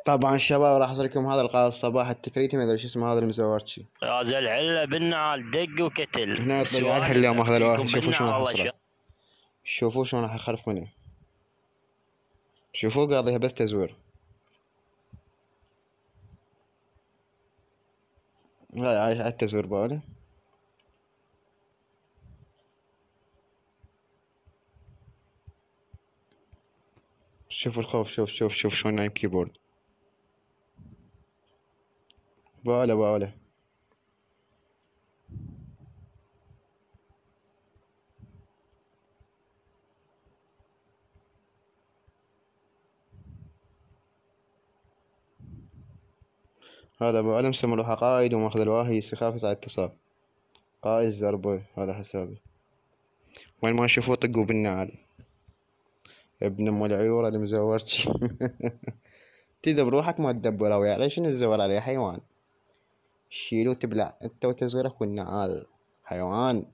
طبعا الشباب راح أصلكم هذا القائد الصباح التكريتي ما أدري شو اسمه هذا المزورشي. يا زي العله بالنعال دق وكتل. هنا يطلق على السؤال اليوم أخذ الواحد. فيكم شوفوا شلون راح بالنعال الله أحصره. شوفوا شلون راح أخرف منه. شوفوا قاضيها بس تزوير. هاي عايش على التزوير باله. شوفوا الخوف. شوف شلون نايم كيبورد. باله. هذا باله مسمى روحه قائد وماخذ الواهي يستخافز على اتصال. قائد زربوي هذا حسابي. وين ما شوفوه طقوا بالنعل. ابن ام العيورة المزورتي. تذب بروحك ما تدبر ويا ليش نزور عليه حيوان. شيلو تبلع انت وتزورك والنعال حيوان.